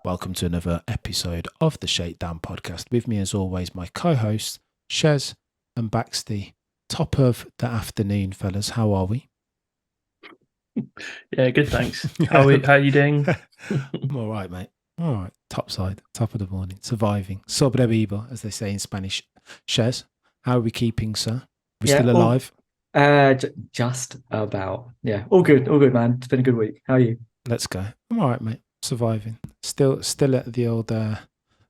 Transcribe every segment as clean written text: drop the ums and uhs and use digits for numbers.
Welcome to another episode of the Shakedown podcast. With me, as always, my co-hosts, Shez and Baxty. Top of the afternoon, fellas. How are we? Yeah, good, thanks. How are you doing? I'm all right, mate. All right. Top side, top of the morning. Surviving. Sobrevivo, as they say in Spanish. Shez, how are we keeping, sir? We still alive? Just about. Yeah, all good, man. It's been a good week. How are you? Let's go. I'm all right, mate. Surviving. Still at the old the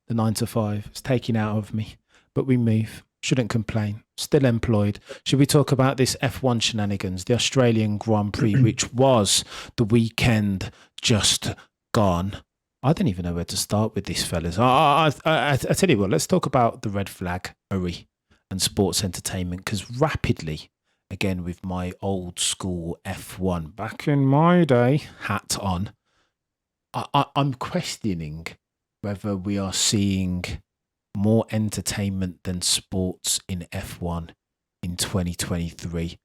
9 to 5. It's taking out of me, but we move. Shouldn't complain. Still employed. Should we talk about this F1 shenanigans, the Australian Grand Prix, which was the weekend just gone? I don't even know where to start with this, fellas. I tell you what, let's talk about the red flaggery and sports entertainment, because rapidly, again with my old school F1, back in my day, hat on, I'm questioning whether we are seeing more entertainment than sports in F1 in 2023.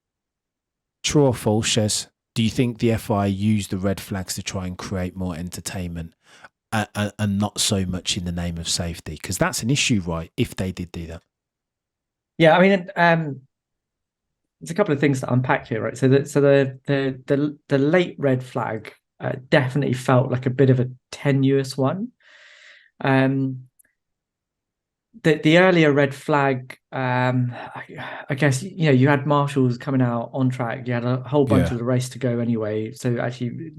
True or false, Shez? Do you think the FI used the red flags to try and create more entertainment and not so much in the name of safety? Because that's an issue, right, if they did do that? Yeah, I mean, there's a couple of things to unpack here, right? So the late red flag definitely felt like a bit of a tenuous one. The earlier red flag, I guess, you had marshals coming out on track. You had a whole bunch of the race to go anyway. So actually,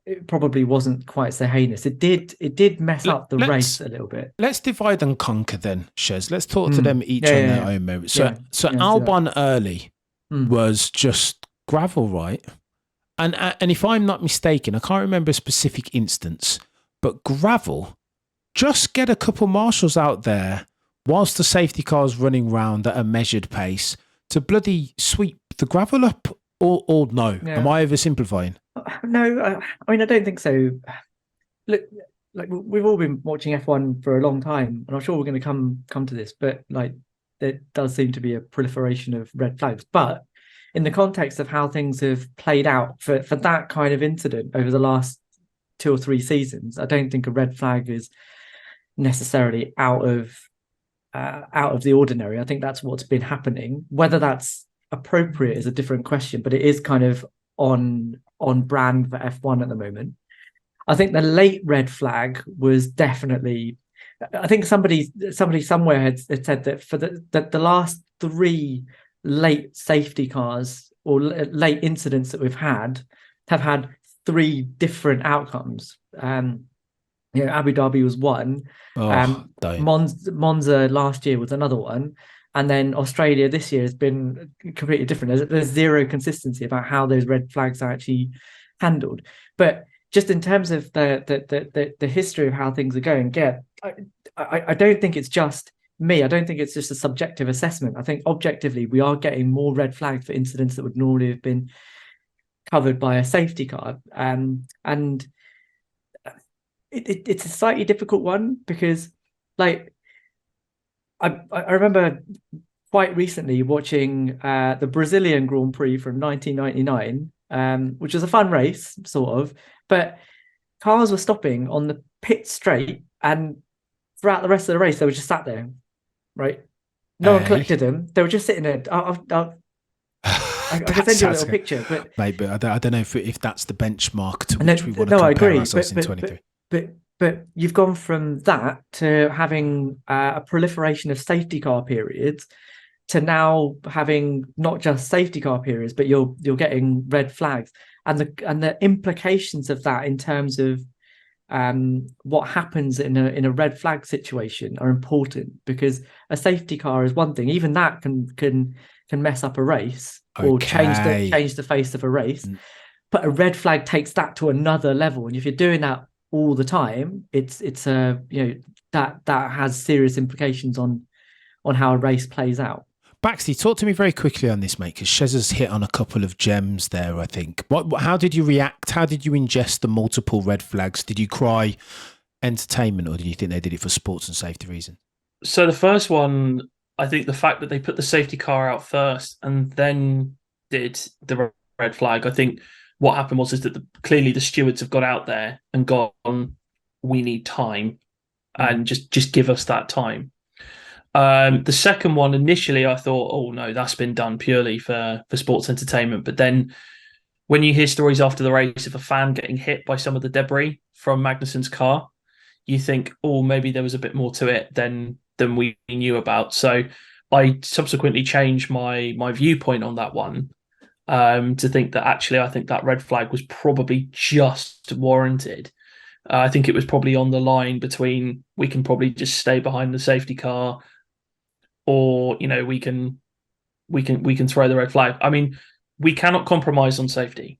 it probably wasn't quite so heinous. It did mess up the race a little bit. Let's divide and conquer then, Shez. Let's talk to them each on their own merit. So Albon early was just gravel, right? And if I'm not mistaken, I can't remember a specific instance, but gravel, just get a couple marshals out there whilst the safety car's running round at a measured pace to bloody sweep the gravel up, or no? Yeah. Am I oversimplifying? No, I mean, I don't think so. Look, like, we've all been watching F1 for a long time, and I'm sure we're going to come to this, but like, there does seem to be a proliferation of red flags. But in the context of how things have played out for that kind of incident over the last 2 or 3 seasons, I don't think a red flag is necessarily out of the ordinary. I think that's what's been happening. Whether that's appropriate is a different question, but it is kind of on brand for F1 at the moment. I think the late red flag was definitely, I think somebody somewhere had said that for the last 3 late safety cars or late incidents that we've had have had 3 different outcomes. Abu Dhabi was one. Monza last year was another one. And then Australia this year has been completely different. There's zero consistency about how those red flags are actually handled. But just in terms of the history of how things are going, I don't think it's just me. I don't think it's just a subjective assessment. I think objectively we are getting more red flags for incidents that would normally have been covered by a safety car. And it's a slightly difficult one because, like, I remember quite recently watching the Brazilian Grand Prix from 1999, which was a fun race, sort of, but cars were stopping on the pit straight, and throughout the rest of the race, they were just sat there, right? No one collected them. They were just sitting there. I can send you a little picture, but maybe I don't know if that's the benchmark to which we want to compare ourselves in 23. But you've gone from that to having a proliferation of safety car periods to now having not just safety car periods, but you're getting red flags, and the implications of that in terms of what happens in a red flag situation are important, because a safety car is one thing. Even that can mess up a race or change the face of a race. But a red flag takes that to another level, and if you're doing that all the time, it's that has serious implications on how a race plays out. Baxty, talk to me very quickly on this, mate, because Shez has hit on a couple of gems there, I think. How did you react? How did you ingest the multiple red flags? Did you cry entertainment, or did you think they did it for sports and safety reasons? So the first one, I think the fact that they put the safety car out first and then did the red flag, I think what happened was that clearly the stewards have got out there and gone, we need time, and just give us that time. The second one, initially, I thought, oh no, that's been done purely for sports entertainment. But then when you hear stories after the race of a fan getting hit by some of the debris from Magnussen's car, you think, oh, maybe there was a bit more to it than we knew about. So I subsequently changed my viewpoint on that one, to think that actually I think that red flag was probably just warranted. I think it was probably on the line between, we can probably just stay behind the safety car, or we can throw the red flag. I mean, we cannot compromise on safety.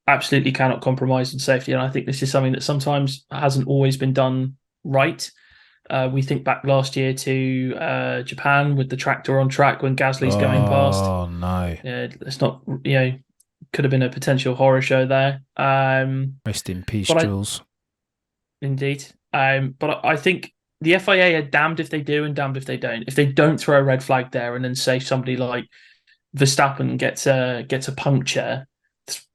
Absolutely cannot compromise on safety, and I think this is something that sometimes hasn't always been done right. We think back last year to Japan with the tractor on track when Gasly's going past. Oh no! It's not. Could have been a potential horror show there. Rest in peace, Jules. Indeed. But I think the FIA are damned if they do and damned if they don't. If they don't throw a red flag there, and then say somebody like Verstappen gets a puncture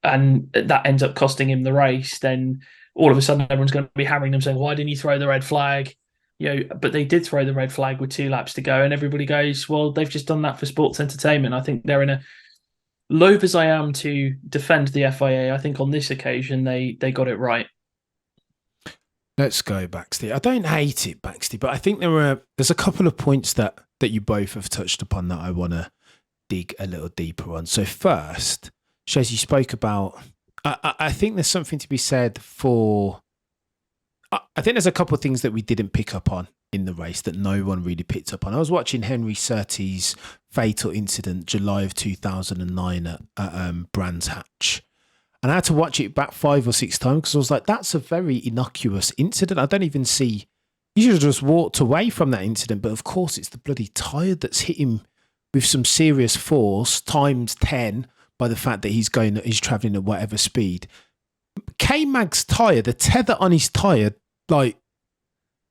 and that ends up costing him the race, then all of a sudden everyone's going to be hammering them saying, why didn't you throw the red flag? But they did throw the red flag with 2 laps to go, and everybody goes, well, they've just done that for sports entertainment. I think they're in a, loath as I am to defend the FIA, I think on this occasion they got it right. Let's go, Baxty. I don't hate it, Baxty, but I think there's a couple of points that you both have touched upon that I want to dig a little deeper on. So first, Shez, you spoke about, I think there's something to be said for, I think there's a couple of things that we didn't pick up on in the race that no one really picked up on. I was watching Henry Surtees' fatal incident, July of 2009 at Brands Hatch. And I had to watch it back 5 or 6 times because I was like, that's a very innocuous incident. I don't even see, you should have just walked away from that incident. But of course, it's the bloody tyre that's hit him with some serious force, times 10 by the fact that he's travelling at whatever speed. K-Mag's tyre, the tether on his tyre, like,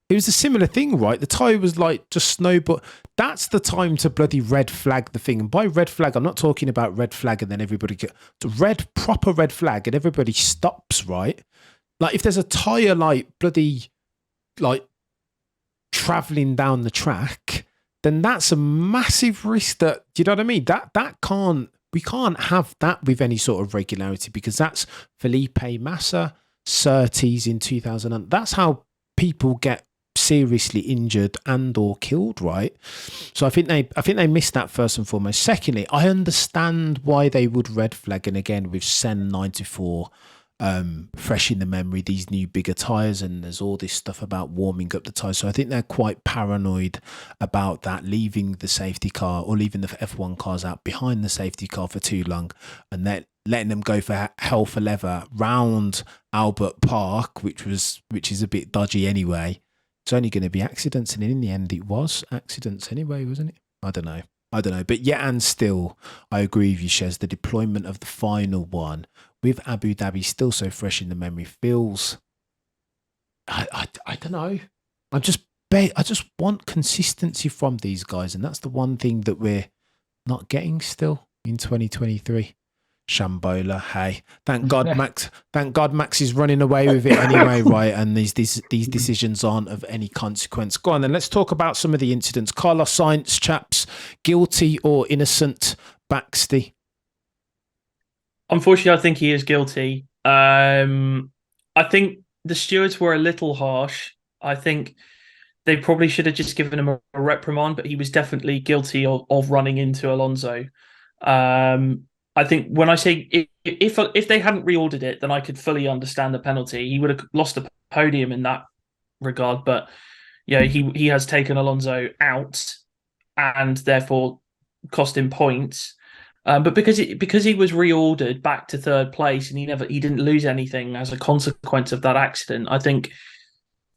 it was a similar thing, right? The tyre was like just snow, but that's the time to bloody red flag the thing. And by red flag, I'm not talking about red flag and then everybody proper red flag and everybody stops, right? Like if there's a tyre like bloody like travelling down the track, then that's a massive risk that, do you know what I mean? We can't have that with any sort of regularity because that's Felipe Massa, Surtees in 2000. That's how people get seriously injured and or killed, right? So I think they missed that first and foremost. Secondly, I understand why they would red flag, and again with Sen 94 fresh in the memory, these new bigger tyres, and there's all this stuff about warming up the tyres. So I think they're quite paranoid about that, leaving the safety car or leaving the F1 cars out behind the safety car for too long, and then letting them go for hell for leather round Albert Park, which is a bit dodgy anyway. It's only going to be accidents, and in the end it was accidents anyway, wasn't it? I don't know. But yeah, and still, I agree with you, Shez. The deployment of the final one with Abu Dhabi still so fresh in the memory feels, I don't know. I just want consistency from these guys, and that's the one thing that we're not getting still in 2023. Shambola, hey, thank God Max is running away with it anyway, right? And these decisions aren't of any consequence. Go on then, let's talk about some of the incidents. Carlos Sainz, chaps, guilty or innocent? Baxty? Unfortunately, I think he is guilty. I think the stewards were a little harsh. I think they probably should have just given him a reprimand, but he was definitely guilty of running into Alonso. I think when I say if they hadn't reordered it, then I could fully understand the penalty. He would have lost the podium in that regard, but yeah, he has taken Alonso out and therefore cost him points. But because he was reordered back to third place and he didn't lose anything as a consequence of that accident, I think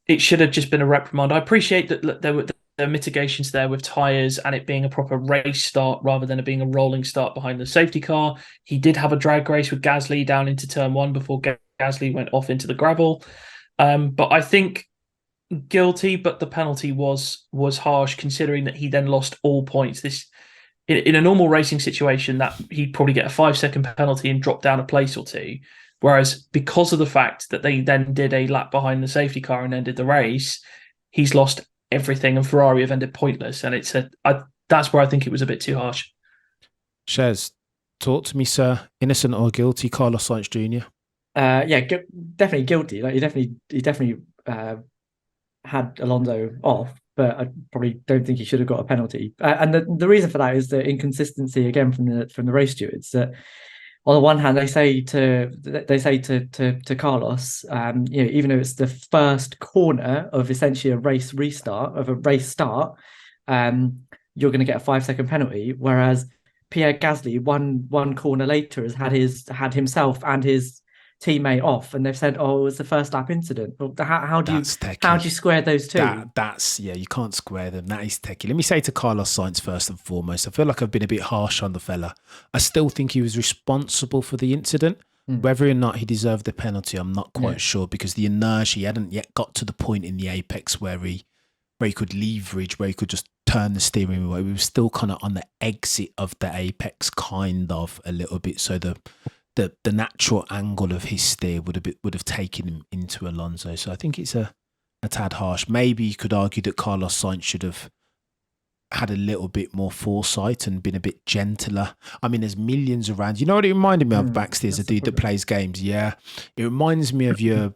it should have just been a reprimand. I appreciate that there were mitigations there with tyres and it being a proper race start rather than it being a rolling start behind the safety car. He did have a drag race with Gasly down into turn 1 before Gasly went off into the gravel. But I think guilty, but the penalty was harsh considering that he then lost all points. This in a normal racing situation that he'd probably get a 5-second penalty and drop down a place or two. Whereas because of the fact that they then did a lap behind the safety car and ended the race, he's lost everything, and Ferrari have ended pointless. And that's where I think it was a bit too harsh. Shez, talk to me, sir. Innocent or guilty, Carlos Sainz Jr.? Definitely guilty. Like he definitely had Alonso off, but I probably don't think he should have got a penalty. And the reason for that is the inconsistency again from the race stewards. That on the one hand, they say to Carlos, even though it's the first corner of essentially a race restart of a race start, you're going to get a 5-second penalty. Whereas Pierre Gasly, one corner later, has had himself and his teammate off, and they've said, "Oh, it was the first lap incident." Well, how do you square those two? That's you can't square them. That is techie. Let me say to Carlos Sainz first and foremost, I feel like I've been a bit harsh on the fella. I still think he was responsible for the incident. Whether or not he deserved the penalty, I'm not quite sure, because the inertia, he hadn't yet got to the point in the apex where he could leverage, where he could just turn the steering wheel. We were still kind of on the exit of the apex, kind of a little bit. So the natural angle of his steer would have taken him into Alonso. So I think it's a tad harsh. Maybe you could argue that Carlos Sainz should have had a little bit more foresight and been a bit gentler. I mean, there's millions around. You know what it reminded me of, Baxty, as a dude that plays games? Yeah. It reminds me of your,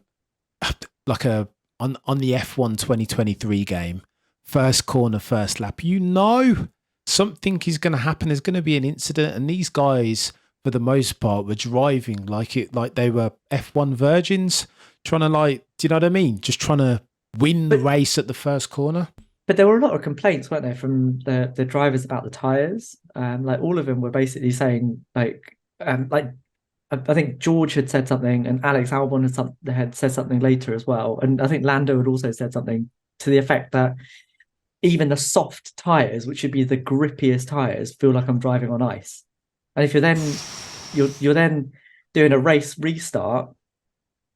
like on the F1 2023 game, first corner, first lap, something is going to happen. There's going to be an incident, and these guys, for the most part, were driving like they were F1 virgins, trying to do you know what I mean? Just trying to win the race at the first corner. But there were a lot of complaints, weren't there, from the drivers about the tyres? All of them were basically saying I think George had said something, and Alex Albon had said something later as well, and I think Lando had also said something to the effect that even the soft tyres, which should be the grippiest tyres, feel like I'm driving on ice. And if you're then doing a race restart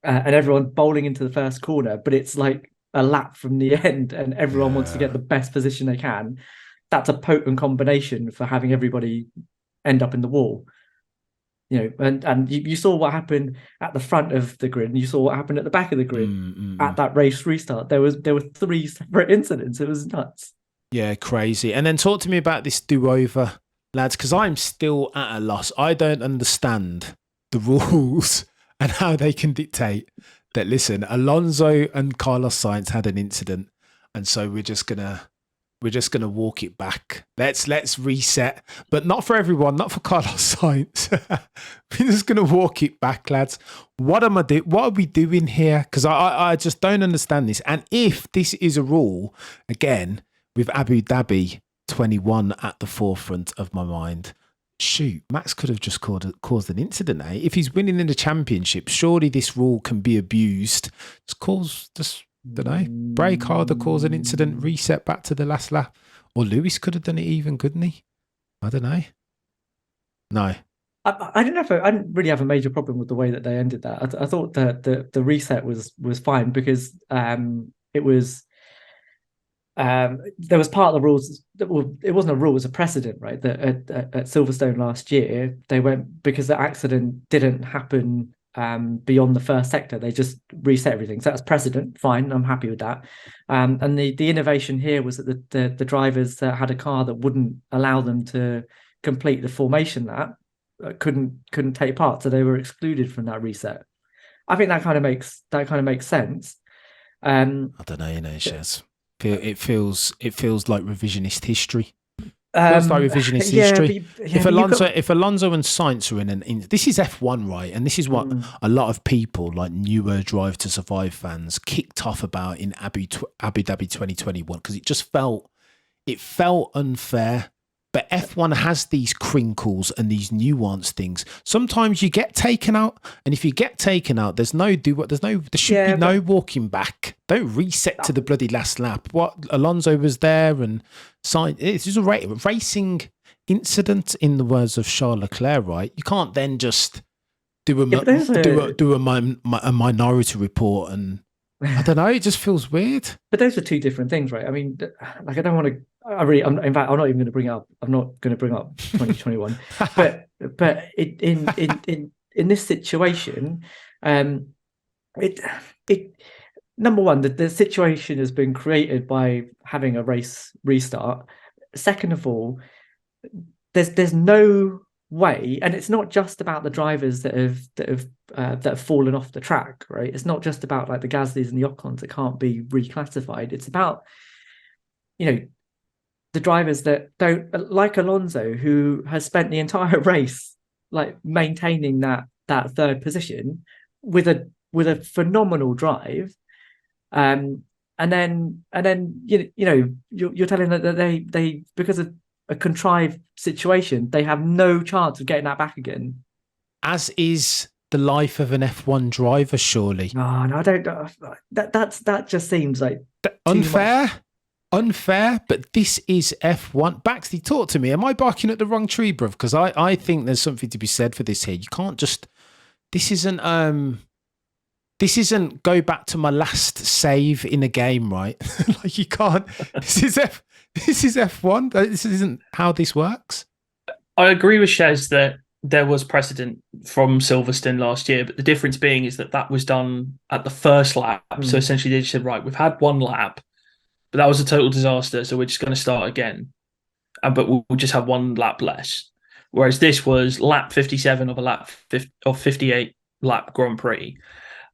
and everyone bowling into the first corner, but it's like a lap from the end and everyone wants to get the best position they can, that's a potent combination for having everybody end up in the wall. And you saw what happened at the front of the grid, and you saw what happened at the back of the grid at that race restart. There were 3 separate incidents. It was nuts. Yeah, crazy. And then talk to me about this do-over, lads, because I'm still at a loss. I don't understand the rules and how they can dictate that, listen, Alonso and Carlos Sainz had an incident, and so we're just gonna walk it back. Let's reset, but not for everyone, not for Carlos Sainz. We're just gonna walk it back, lads. What are we doing here? Because I just don't understand this. And if this is a rule, again, with Abu Dhabi 21 at the forefront of my mind, shoot, Max could have just caused an incident, eh? If he's winning in the championship, surely this rule can be abused. Don't know, brake harder, cause an incident, reset back to the last lap. Or Lewis could have done it even, couldn't he? I don't know. No. I don't know if I didn't really have a major problem with the way that they ended that. I thought that the reset was fine, because it was there was part of the rules that, well, it wasn't a rule, it was a precedent, right? That at Silverstone last year, they went, because the accident didn't happen beyond the first sector, they just reset everything. So that's precedent, fine, I'm happy with that. And the innovation here was that the drivers that had a car that wouldn't allow them to complete the formation lap couldn't take part, so they were excluded from that reset. I think that kind of makes sense. I don't know, Shez. It feels like revisionist history. History. If Alonso and Sainz are in this is F1, right? And this is what a lot of people, like newer Drive to Survive fans, kicked off about in Abu Dhabi 2021, because it just felt unfair. But F1 has these crinkles and these nuanced things. Sometimes you get taken out, and if you get taken out, there should be no walking back. Don't reset to the bloody last lap. What, Alonso was there, and Sainz, it's just a racing incident, in the words of Charles Leclerc, right? You can't then just do a minority report, and I don't know, it just feels weird. But those are two different things, right? I mean, like, I don't want to. In fact, I'm not even going to bring up. I'm not going to bring up 2021. but in this situation, It number one, the situation has been created by having a race restart. Second of all, there's no way, and it's not just about the drivers that have fallen off the track, right? It's not just about like the Gaslys and the Ocons that can't be reclassified. It's about, you know, the drivers that don't, like Alonso, who has spent the entire race like maintaining that third position with a phenomenal drive, and then you're telling them that they because of a contrived situation, they have no chance of getting that back again. As is the life of an F1 driver, surely. No, I don't. That just seems like unfair. Unfair, but this is F1. Baxty, talk to me. Am I barking at the wrong tree, bruv? Because I think there's something to be said for this here. You can't just. This isn't go back to my last save in a game, right? Like you can't. This is F1. This isn't how this works. I agree with Shez that there was precedent from Silverstone last year, but the difference being is that was done at the first lap. So essentially, they just said, right, we've had one lap. But that was a total disaster, so we're just going to start again. But we'll just have one lap less. Whereas this was lap 57 of a 58 lap Grand Prix.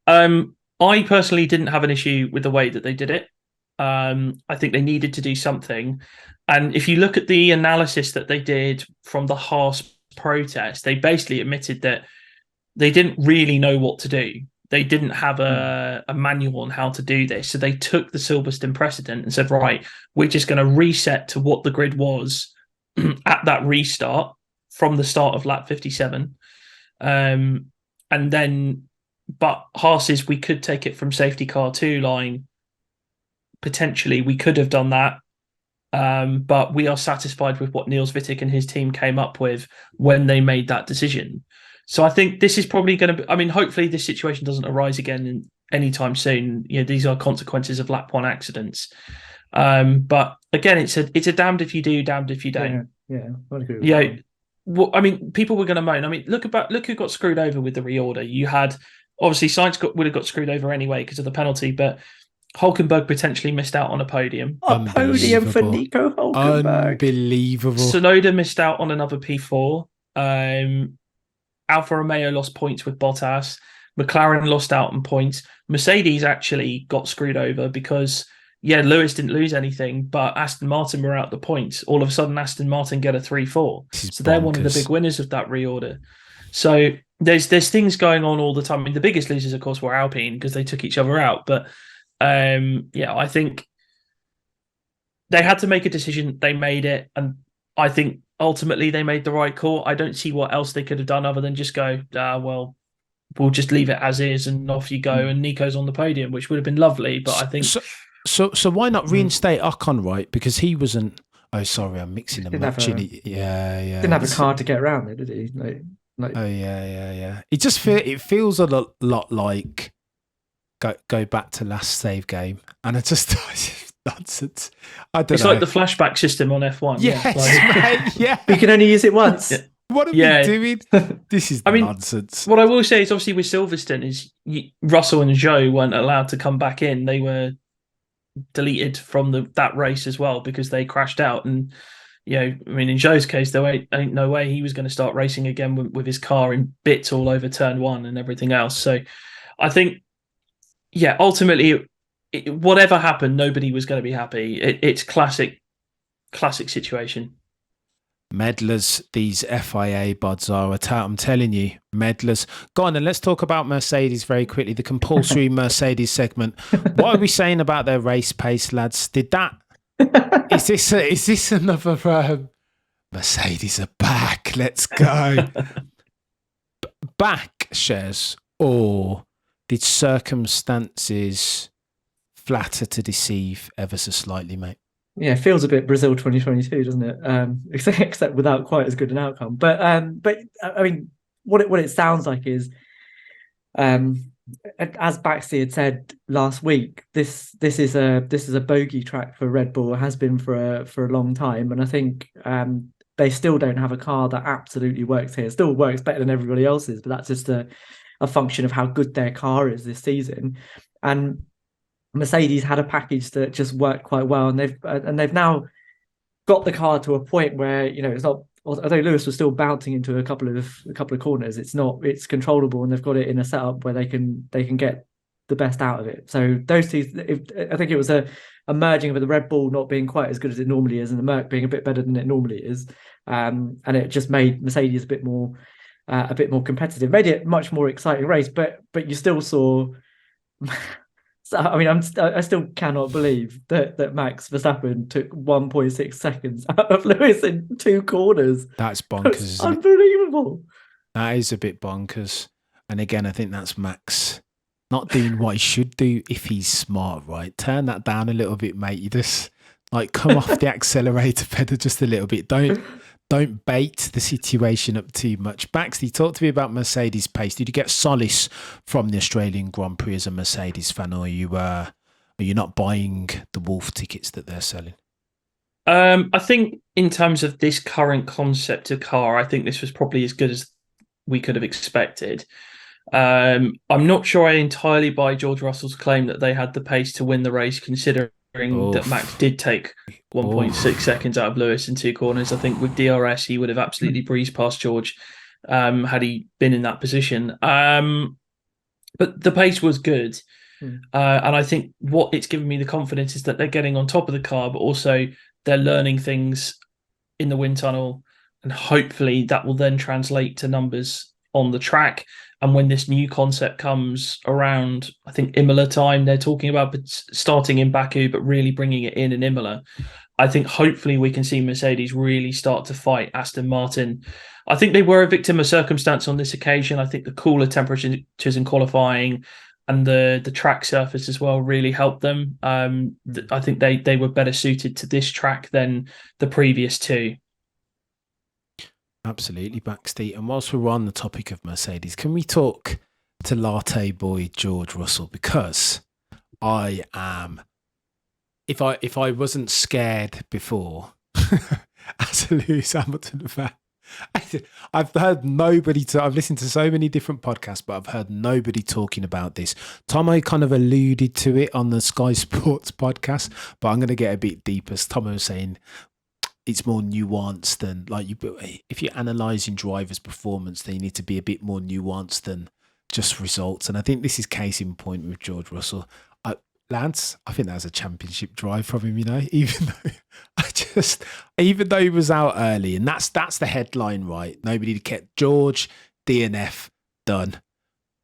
I personally didn't have an issue with the way that they did it. I think they needed to do something. And if you look at the analysis that they did from the Haas protest, they basically admitted that they didn't really know what to do. They didn't have a manual on how to do this. So they took the Silverstone precedent and said, right, we're just going to reset to what the grid was at that restart from the start of lap 57. And then, but Haas's, we could take it from safety car 2 line. Potentially, we could have done that. But we are satisfied with what Niels Wittig and his team came up with when they made that decision. So I think this is probably going to be, I mean, hopefully this situation doesn't arise again anytime soon. You know, these are consequences of lap 1 accidents. But again, it's a damned if you do, damned if you don't. Yeah. Yeah. Well, I mean, people were going to moan. I mean, look who got screwed over with the reorder. You had, obviously, Sainz would have got screwed over anyway because of the penalty, but Hulkenberg potentially missed out on a podium. A podium for Nico Hulkenberg. Unbelievable. Sonoda missed out on another P4. Alfa Romeo lost points with Bottas. McLaren lost out on points. Mercedes actually got screwed over because, Lewis didn't lose anything, but Aston Martin were out the points. All of a sudden, Aston Martin get a 3-4. So they're one of the big winners of that reorder. So there's things going on all the time. I mean, the biggest losers, of course, were Alpine because they took each other out. But I think they had to make a decision. They made it. And I think ultimately they made the right call. I don't see what else they could have done other than just go, we'll just leave it as is and off you go. And Nico's on the podium, which would have been lovely. But I think... So why not reinstate Ocon, right? Because he wasn't... Oh, sorry, I'm mixing them up. Didn't have a car to get around there, did he? Oh, yeah. It just feels a lot like go back to last save game. And it's just... nonsense. I don't know. It's like the flashback system on F1. Yes, mate. Yeah. You can only use it once. What are we doing? This is nonsense. What I will say is obviously with Silverstone is Russell and Zhou weren't allowed to come back in. They were deleted from that race as well because they crashed out. And, in Zhou's case, there ain't no way he was going to start racing again with his car in bits all over turn 1 and everything else. So I think, ultimately, whatever happened, nobody was going to be happy. It's classic situation. Meddlers, these FIA buds are. I'm telling you, meddlers. Go on, and let's talk about Mercedes very quickly. The compulsory Mercedes segment. What are we saying about their race pace, lads? Is this another Mercedes are back? Let's go. Back, Shez, or did circumstances flatter to deceive ever so slightly, mate? Yeah, it feels a bit Brazil 2022, doesn't it? Except without quite as good an outcome. But I mean, what it sounds like is, as Baxty had said last week, this is a bogey track for Red Bull. It has been for a long time, and I think they still don't have a car that absolutely works here. It still works better than everybody else's, but that's just a function of how good their car is this season. And Mercedes had a package that just worked quite well, and they've now got the car to a point where, you know, it's not, although Lewis was still bouncing into a couple of corners, it's controllable, and they've got it in a setup where they can get the best out of it. So those two, I think it was a merging of the Red Bull not being quite as good as it normally is, and the Merc being a bit better than it normally is, and it just made Mercedes a bit more competitive, made it a much more exciting race. But you still saw. So, I mean, I still cannot believe that Max Verstappen took 1.6 seconds out of Lewis in 2 corners. That's bonkers, isn't it? Unbelievable. That is a bit bonkers. And again, I think that's Max not doing what he should do if he's smart, right? Turn that down a little bit, mate. You just like come off the accelerator pedal just a little bit. Don't bait the situation up too much. Baxty, talk to me about Mercedes pace. Did you get solace from the Australian Grand Prix as a Mercedes fan, or are you not buying the Wolf tickets that they're selling? I think in terms of this current concept of car, I think this was probably as good as we could have expected. I'm not sure I entirely buy George Russell's claim that they had the pace to win the race, considering that Max did take 1.6 seconds out of Lewis in 2 corners. I think with DRS, he would have absolutely breezed past George had he been in that position. But the pace was good. And I think what it's given me the confidence is that they're getting on top of the car, but also they're learning things in the wind tunnel. And hopefully that will then translate to numbers on the track. And when this new concept comes around, I think Imola time, they're talking about starting in Baku, but really bringing it in Imola. I think hopefully we can see Mercedes really start to fight Aston Martin. I think they were a victim of circumstance on this occasion. I think the cooler temperatures in qualifying and the track surface as well really helped them. I think they were better suited to this track than the previous 2. Absolutely, Baxty. And whilst we're on the topic of Mercedes, can we talk to latte boy George Russell? Because I am, if I wasn't scared before as a Lewis Hamilton fan, I've heard nobody. I've listened to so many different podcasts, but I've heard nobody talking about this. Tomo kind of alluded to it on the Sky Sports podcast, but I'm going to get a bit deeper. As Tomo was saying, it's more nuanced than if you're analysing drivers' performance, then you need to be a bit more nuanced than just results. And I think this is case in point with George Russell. Lance, I think that was a championship drive from him, you know, even though he was out early, and that's the headline, right? Nobody kept George, DNF, done.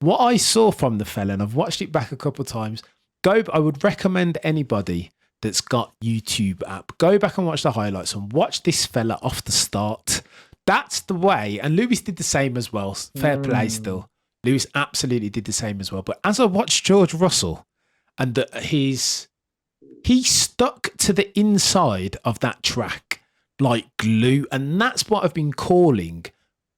What I saw from the fella, and I've watched it back a couple of times, I would recommend anybody that's got YouTube app, go back and watch the highlights and watch this fella off the start. That's the way. And Lewis did the same as well. Fair play still. Lewis absolutely did the same as well. But as I watched George Russell, and he stuck to the inside of that track like glue. And that's what I've been calling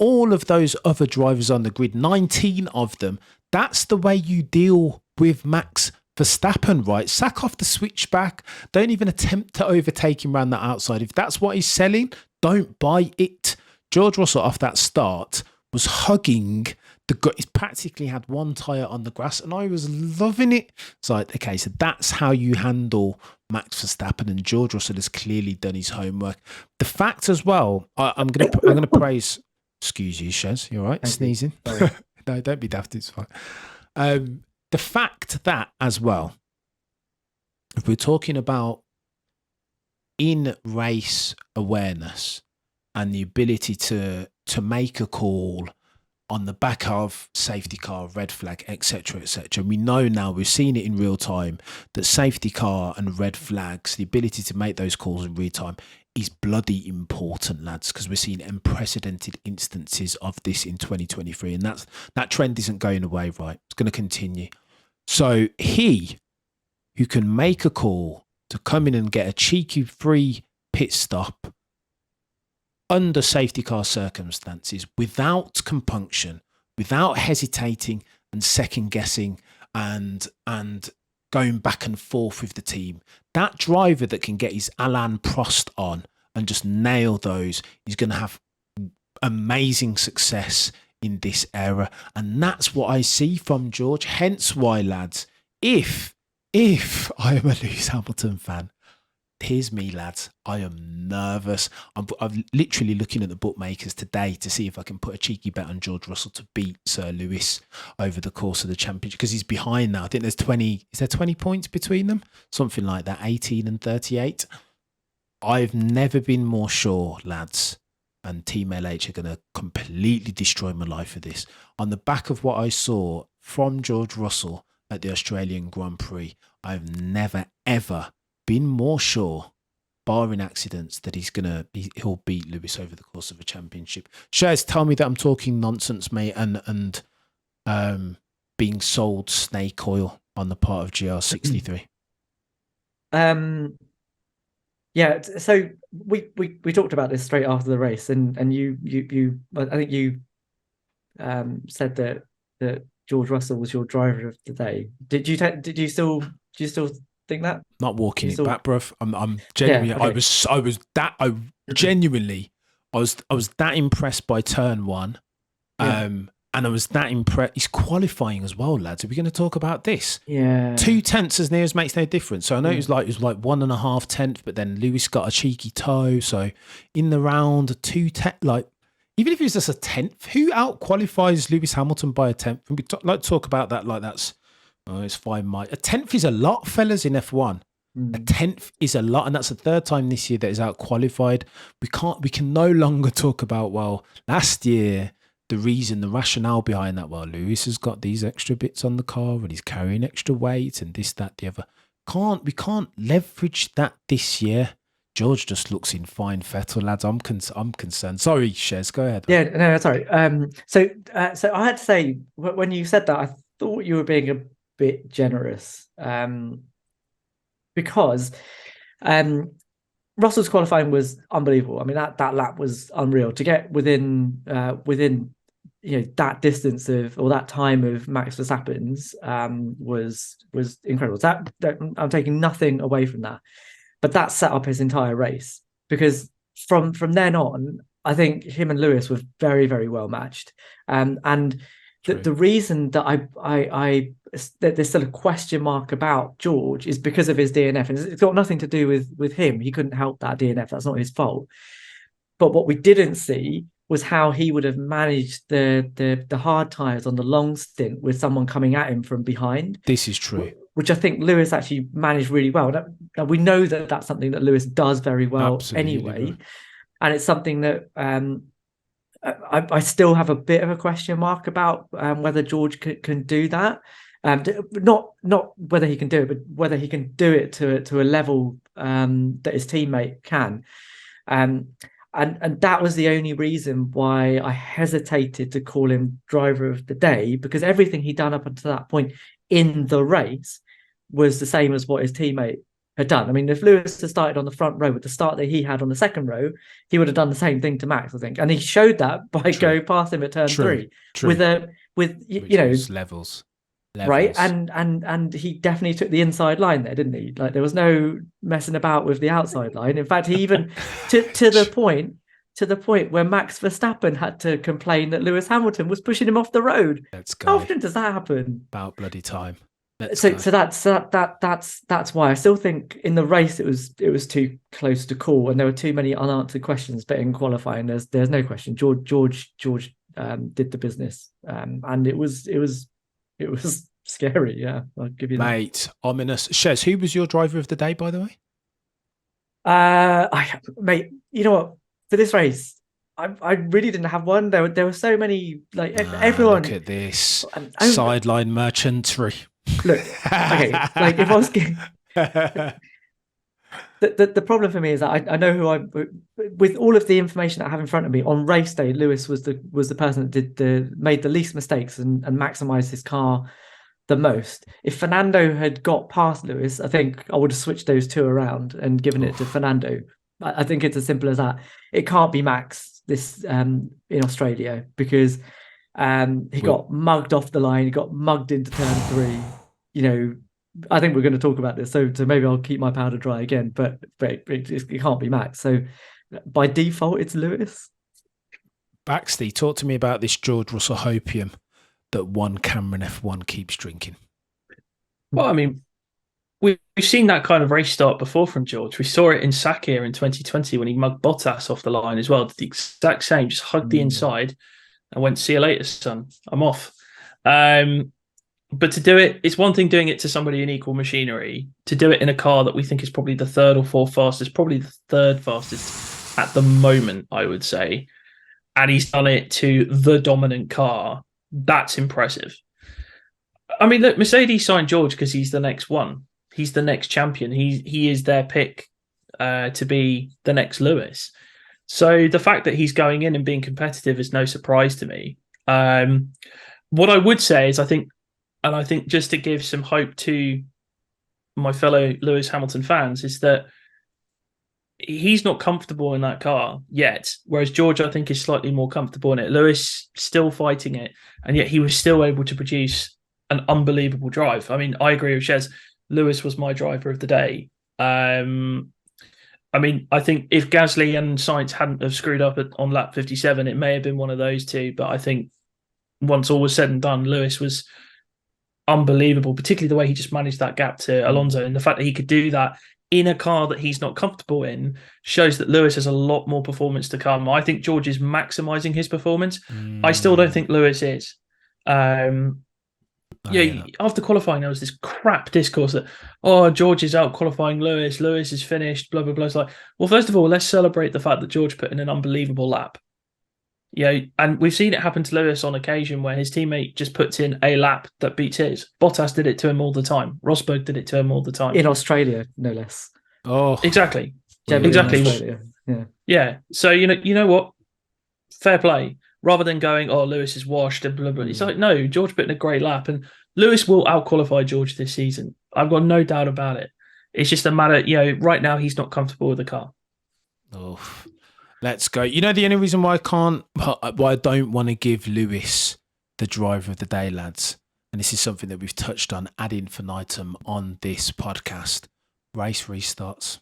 all of those other drivers on the grid, 19 of them. That's the way you deal with Max Verstappen, right? Sack off the switchback. Don't even attempt to overtake him around the outside. If that's what he's selling, don't buy it. George Russell off that start was hugging he practically had one tyre on the grass, and I was loving it. It's like, okay, so that's how you handle Max Verstappen, and George Russell has clearly done his homework. The fact as well, I'm gonna praise. Excuse you, Shez. You all right? Sneezing? No, don't be daft. It's fine. The fact that as well, if we're talking about in-race awareness and the ability to make a call on the back of safety car, red flag, etc., etc. We know now, we've seen it in real time, that safety car and red flags, the ability to make those calls in real time is bloody important, lads, because we're seeing unprecedented instances of this in 2023. And that trend isn't going away, right? It's going to continue. So he, who can make a call to come in and get a cheeky free pit stop under safety car circumstances, without compunction, without hesitating and second guessing and going back and forth with the team. That driver that can get his Alain Prost on and just nail those is going to have amazing success in this era. And that's what I see from George. Hence why, lads, if I am a Lewis Hamilton fan, here's me, lads. I am nervous. I'm literally looking at the bookmakers today to see if I can put a cheeky bet on George Russell to beat Sir Lewis over the course of the championship, because he's behind now. I think there's 20. Is there 20 points between them? Something like that, 18 and 38. I've never been more sure, lads, and Team LH are going to completely destroy my life for this. On the back of what I saw from George Russell at the Australian Grand Prix, I've never, ever been more sure, barring accidents, that he'll beat Lewis over the course of a championship. Shez, tell me that I'm talking nonsense, mate, and being sold snake oil on the part of GR63. Yeah, so we talked about this straight after the race, and you I think you said that George Russell was your driver of the day. Did you still think that? Not walking it back, bruv. I'm genuinely. Yeah, okay. I was that impressed by turn one, and I was that impressed. He's qualifying as well, lads. Are we going to talk about this? Yeah, 2 tenths as near as makes no difference. So I know it was like 1.5 tenths, but then Lewis got a cheeky toe. So in the round, 2 tenths, like even if it was just a tenth, who out qualifies Lewis Hamilton by a tenth? And we like to talk about that like that's. Oh, it's 5 miles. A tenth is a lot, fellas, in F1. A tenth is a lot, and that's the third time this year that is out qualified. We can no longer talk about, well, last year, the rationale behind that, well, Lewis has got these extra bits on the car and he's carrying extra weight and this, that, the other. We can't leverage that this year. George just looks in fine fettle, lads. I'm concerned. Sorry, Shez, go ahead. Yeah, no, sorry. So I had to say, when you said that, I thought you were being a bit generous, because Russell's qualifying was unbelievable. I mean, that lap was unreal. To get within that distance of, or that time of Max Verstappen's was incredible. That I'm taking nothing away from that, but that set up his entire race, because from then on, I think him and Lewis were very, very well matched, and the reason that that there's still a question mark about George is because of his DNF, and it's got nothing to do with him. He couldn't help that DNF. That's not his fault. But what we didn't see was how he would have managed the hard tyres on the long stint with someone coming at him from behind. This is true. Which I think Lewis actually managed really well. Now we know that that's something that Lewis does very well. Absolutely, anyway. Right. And it's something that I still have a bit of a question mark about whether George can do that. Not whether he can do it, but whether he can do it to a level that his teammate can. And that was the only reason why I hesitated to call him driver of the day, because everything he'd done up until that point in the race was the same as what his teammate had done. I mean, if Lewis had started on the front row with the start that he had on the second row, he would have done the same thing to Max, I think. And he showed that by going past him at turn 3 with levels. Right. And he definitely took the inside line there, didn't he? Like, there was no messing about with the outside line. In fact, he even to the point where Max Verstappen had to complain that Lewis Hamilton was pushing him off the road. How often does that happen? About bloody time. So that's why I still think in the race it was too close to call, and there were too many unanswered questions. But in qualifying, there's no question. George did the business, and it was scary. Yeah, I'll give you that. Mate, ominous. Shez, who was your driver of the day, by the way? Mate, you know what? For this race, I really didn't have one. There were so many. Like everyone. Look at this sideline merchantry. Look, okay. Like if I was getting, the problem for me is that I know who with all of the information that I have in front of me on race day. Lewis was the person that made the least mistakes and maximized his car the most. If Fernando had got past Lewis, I think I would have switched those two around and given it to Fernando. I think it's as simple as that. It can't be Max this in Australia, because he got mugged off the line. He got mugged into turn 3. I think we're going to talk about this, so maybe I'll keep my powder dry again. But it can't be Max. So by default, it's Lewis. Baxty, talk to me about this George Russell hopium that one Cameron F1 keeps drinking. Well, I mean, we've seen that kind of race start before from George. We saw it in Sakir in 2020 when he mugged Bottas off the line as well. Did the exact same, just hugged the inside and went, "See you later, son. I'm off." But to do it, it's one thing doing it to somebody in equal machinery. To do it in a car that we think is probably the third or fourth fastest, probably the third fastest at the moment, I would say. And he's done it to the dominant car. That's impressive. I mean, look, Mercedes signed George because he's the next one. He's the next champion. He is their pick to be the next Lewis. So the fact that he's going in and being competitive is no surprise to me. What I would say is I think just to give some hope to my fellow Lewis Hamilton fans is that he's not comfortable in that car yet, whereas George, I think, is slightly more comfortable in it. Lewis still fighting it, and yet he was still able to produce an unbelievable drive. I mean, I agree with Shez. Lewis was my driver of the day. I mean, I think if Gasly and Sainz hadn't have screwed up on lap 57, it may have been one of those two. But I think once all was said and done, Lewis was unbelievable, particularly the way he just managed that gap to Alonso. And the fact that he could do that in a car that he's not comfortable in shows that Lewis has a lot more performance to come. I think George is maximising his performance. I still don't think Lewis is. After qualifying, there was this crap discourse that, George is out qualifying Lewis. Lewis is finished, blah, blah, blah. It's like, well, first of all, let's celebrate the fact that George put in an unbelievable lap. And we've seen it happen to Lewis on occasion where his teammate just puts in a lap that beats his. Bottas did it to him all the time. Rosberg did it to him all the time. In Australia, no less. Oh, exactly. Exactly. Yeah. So, you know what? Fair play. Rather than going, Lewis is washed and blah, blah. It's like, no, George put in a great lap and Lewis will out-qualify George this season. I've got no doubt about it. It's just a matter, right now he's not comfortable with the car. Oh, let's go. The only reason why I don't want to give Lewis the driver of the day, lads, and this is something that we've touched on ad infinitum on this podcast, race restarts.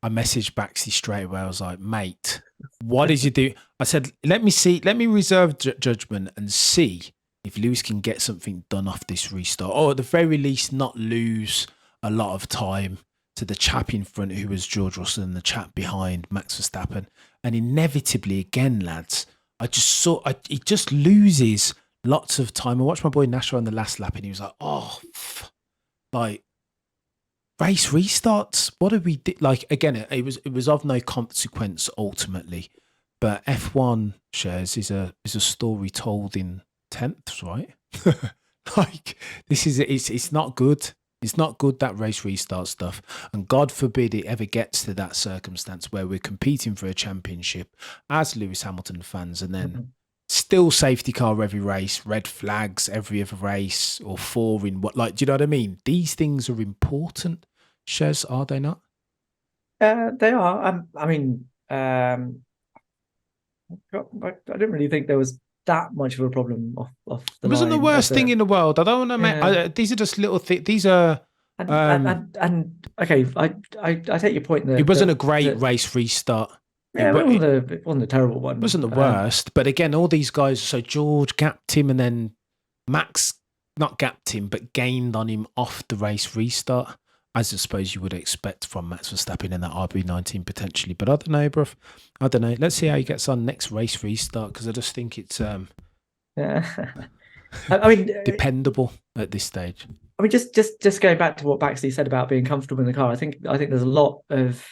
I messaged Baxty straight away. I was like, mate, what did you do? I said, let me reserve judgment and see if Lewis can get something done off this restart, or at the very least not lose a lot of time to the chap in front who was George Russell and the chap behind Max Verstappen. And inevitably, again, lads, he just loses lots of time. I watched my boy Nasher on the last lap and he was like, race restarts. What did we do? Like, again, it was of no consequence ultimately, but F1 shares is a story told in tenths, right? Like, it's not good. It's not good, that race restart stuff. And God forbid it ever gets to that circumstance where we're competing for a championship as Lewis Hamilton fans and then still safety car every race, red flags every other race, or four in what, like, do you know what I mean? These things are important, Shez, are they not? They are. I didn't really think there was that much of a problem off the line. It wasn't the worst thing in the world. I don't want to make. These are just little things. These are. And okay, I take your point. It wasn't a great race restart. Yeah, it wasn't a terrible one. It wasn't the worst, but again, all these guys. So George gapped him, and then Max not gapped him, but gained on him off the race restart, as I suppose you would expect from Max Verstappen in that RB19 potentially. But I don't know, bruv. I don't know. Let's see how he gets on next race restart, because I just think it's dependable at this stage. I mean, just going back to what Baxley said about being comfortable in the car. I think there's a lot of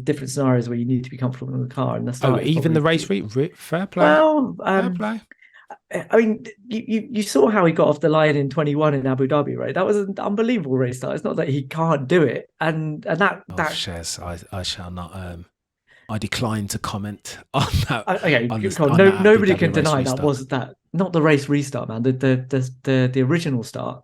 different scenarios where you need to be comfortable in the car. And even the race fair play. Well, fair play. I mean, you saw how he got off the line in 21 in Abu Dhabi, right? That was an unbelievable race start. It's not that he can't do it, and that. Shez, I shall not. I decline to comment on that. Okay, nobody can deny that was that not the race restart, man. The original start.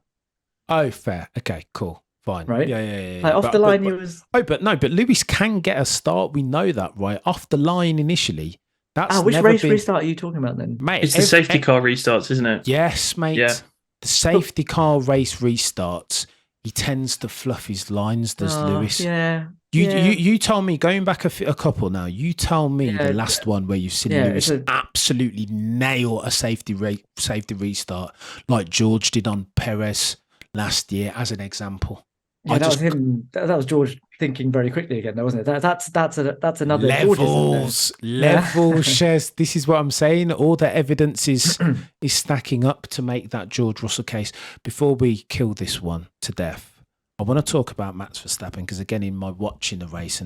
Oh, fair. Okay, cool. Fine. Right? Yeah. Like off the line, he was. Oh, but Lewis can get a start. We know that, right? Off the line initially. That's which race restart are you talking about then? Mate, it's the safety car restarts, isn't it? Yes, mate. Yeah. The safety car race restarts he tends to fluff his lines, does Lewis? Yeah. You tell me, going back a couple now, you tell me the last one where you've seen Lewis absolutely nail a safety restart like George did on Perez last year, as an example. Yeah, that was him. That was George thinking very quickly again, though, wasn't it? That's another levels. Shez. This is what I'm saying. All the evidence is stacking up to make that George Russell case. Before we kill this one to death, I want to talk about Max Verstappen, because again, in my watching the race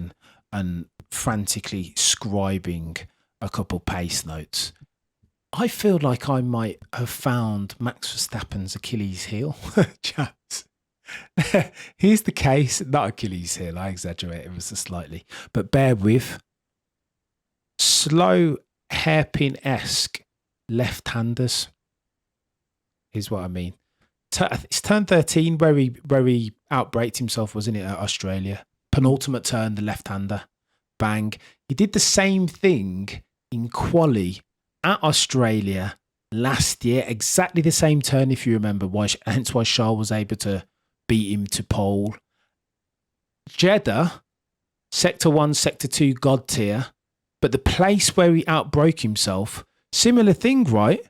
and frantically scribing a couple pace notes, I feel like I might have found Max Verstappen's Achilles heel. Chaps. Here's the case, not Achilles heel, I exaggerate it was slightly, but bear with. Slow hairpin-esque left-handers is what I mean. It's turn 13 where he outbraked himself, wasn't it, at Australia? Penultimate turn, the left-hander, bang. He did the same thing in quali at Australia last year, exactly the same turn, if you remember, hence why Charles was able to beat him to pole. Jeddah, Sector 1, Sector 2, God tier. But the place where he outbroke himself, similar thing, right?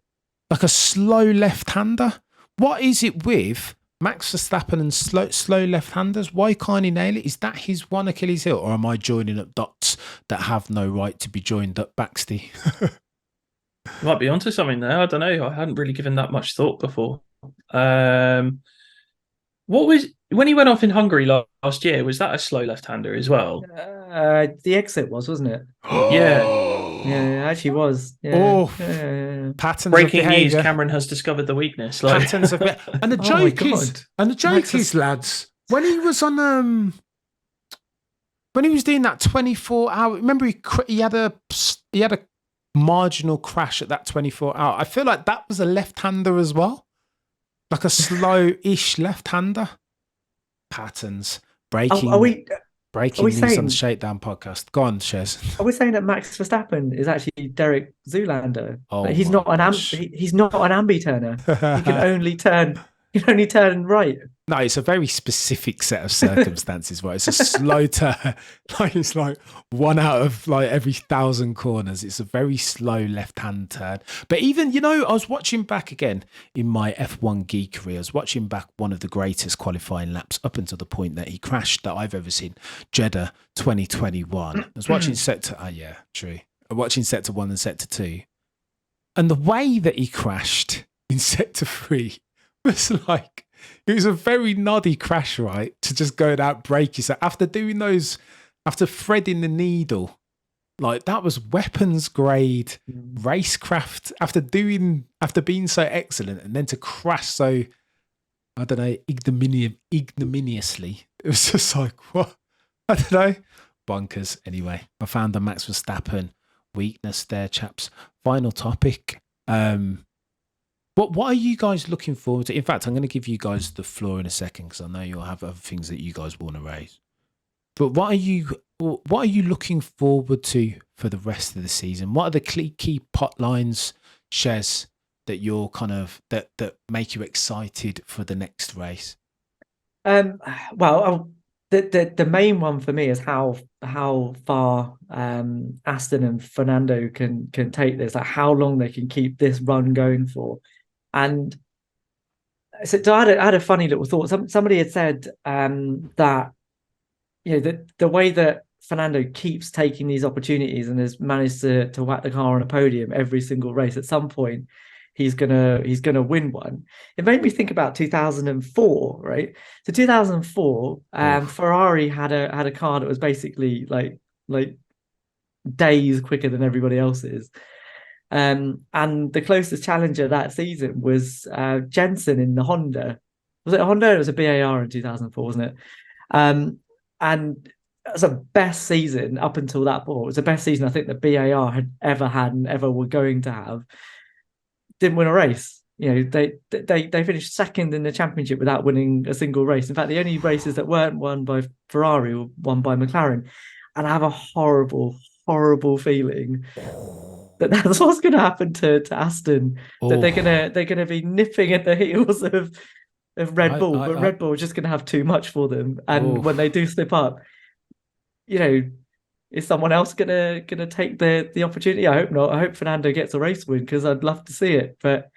Like a slow left-hander. What is it with Max Verstappen and slow left-handers? Why can't he nail it? Is that his one Achilles heel? Or am I joining up dots that have no right to be joined up, Baxty? Might be onto something there. I don't know. I hadn't really given that much thought before. What was when he went off in Hungary last year? Was that a slow left-hander as well? The exit wasn't it? Yeah, actually was. Yeah. Patterns Breaking of news: behaviour. Cameron has discovered the weakness. Patterns of and the joke is, lads, when he was on when he was doing that 24-hour. Remember, he had a marginal crash at that 24-hour. I feel like that was a left-hander as well. Like a slow-ish left-hander. Patterns. Breaking news on the Shakedown podcast. Go on, Shez. Are we saying that Max Verstappen is actually Derek Zoolander? He's not an ambi-turner. He can only turn right. No, it's a very specific set of circumstances, right? It's a slow turn. It's like one out of every 1,000 corners. It's a very slow left-hand turn. But even, I was watching back again in my F1 geekery. I was watching back one of the greatest qualifying laps up until the point that he crashed that I've ever seen, Jeddah 2021. I was watching Sector 1 and Sector 2. And the way that he crashed in Sector 3 was it was a very noddy crash, right? To just go and outbrake yourself after doing those, after threading the needle, that was weapons grade racecraft. After being so excellent, and then to crash so, I don't know, ignominiously. It was just what? I don't know, bonkers. Anyway, I found the Max Verstappen weakness there, chaps. Final topic. What are you guys looking forward to? In fact, I'm going to give you guys the floor in a second because I know you'll have other things that you guys want to raise. But what are you looking forward to for the rest of the season? What are the key pot lines, Shez, that you're that make you excited for the next race? Well, the main one for me is how far Aston and Fernando can take this, how long they can keep this run going for. And so I had a funny little thought. Somebody had said that the way that Fernando keeps taking these opportunities and has managed to whack the car on a podium every single race, at some point he's gonna win one. It made me think about 2004, right? So 2004, Ferrari had a car that was basically like days quicker than everybody else's. And the closest challenger that season was Jensen in the Honda. Was it a Honda? It was a BAR in 2004, wasn't it? And it was the best season up until that point. It was the best season I think that BAR had ever had and ever were going to have. Didn't win a race. They finished second in the championship without winning a single race. In fact, the only races that weren't won by Ferrari were won by McLaren. And I have a horrible, horrible feeling that's what's going to happen to Aston. That they're going to be nipping at the heels of of Red I- Bull, I- but I- Red Bull are just going to have too much for them. And Oh. when they do slip up, you know, is someone else gonna take the opportunity? I hope not. I hope Fernando gets a race win because I'd love to see it. But